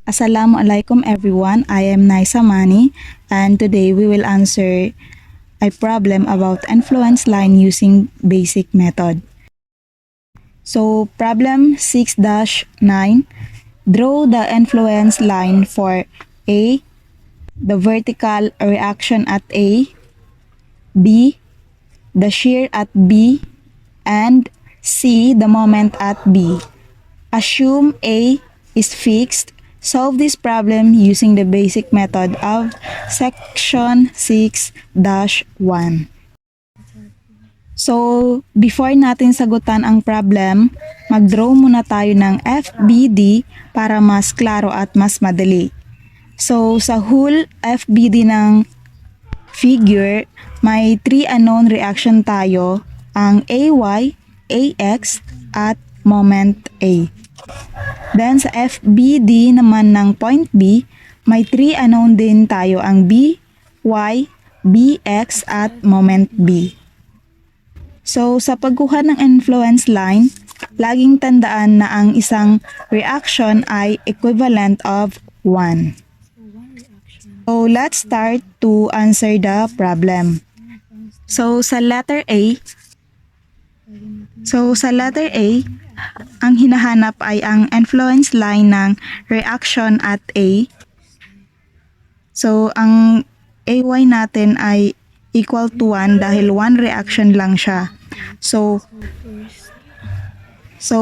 Assalamualaikum everyone, I am Naisa Mani and today we will answer a problem about influence line using basic method. So problem 6-9, draw the influence line for A, the vertical reaction at A, B, the shear at B, and C, the moment at B. Assume A is fixed. Solve this problem using the basic method of section 6-1. So, before natin sagutan ang problem, mag-draw muna tayo ng FBD para mas klaro at mas madali. So, sa whole FBD ng figure, may 3 unknown reaction tayo, ang AY, AX, at moment A. Then sa FBD naman ng point B, may 3 unknown din tayo, ang B, Y, BX, at moment B. So sa pagkuha ng influence line, laging tandaan na ang isang reaction ay equivalent of 1. So let's start to answer the problem. So sa letter A, ang hinahanap ay ang influence line ng reaction at A. So ang AY natin ay equal to 1 dahil 1 reaction lang siya. So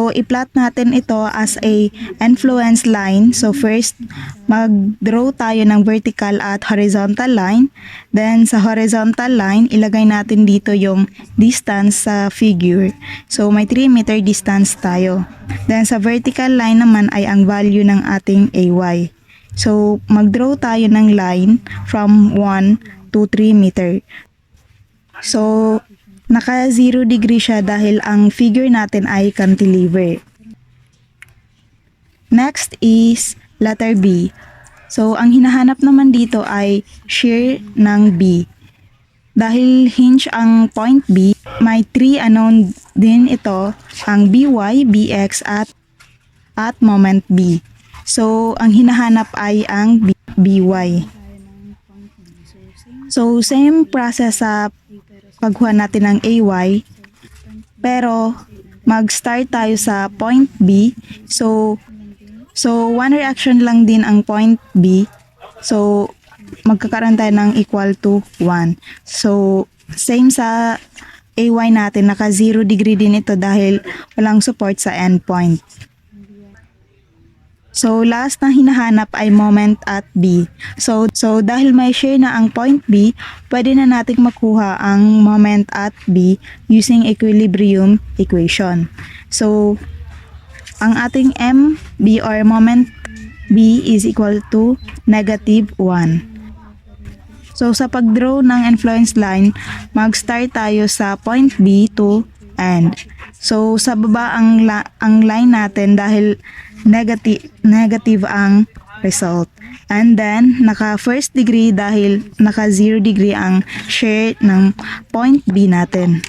i-plot natin ito as a influence line. So first, mag-draw tayo ng vertical at horizontal line. Then sa horizontal line, ilagay natin dito yung distance sa figure. So may 3 meter distance tayo. Then sa vertical line naman ay ang value ng ating AY. So mag-draw tayo ng line from 1 to 3 meter. So naka 0 degree siya dahil ang figure natin ay cantilever. Next is letter B. So ang hinahanap naman dito ay shear ng B. Dahil hinge ang point B, may 3 unknown din ito, ang BY, BX, at moment B. So ang hinahanap ay ang BY. So same process sa pagkuha natin ng AY, pero mag-start tayo sa point B. So one reaction lang din ang point B. So magkakaroon tayo ng equal to 1. So same sa AY natin, naka 0 degree din ito dahil walang support sa endpoint. So last na hinahanap ay moment at B. So dahil may shear na ang point B, pwede na nating makuha ang moment at B using equilibrium equation. So ang ating MB or moment B is equal to -1. So sa pag-draw ng influence line, mag-start tayo sa point B to end. So sa baba ang line natin dahil negative ang result. And then naka first degree dahil naka 0 degree ang shear ng point B natin.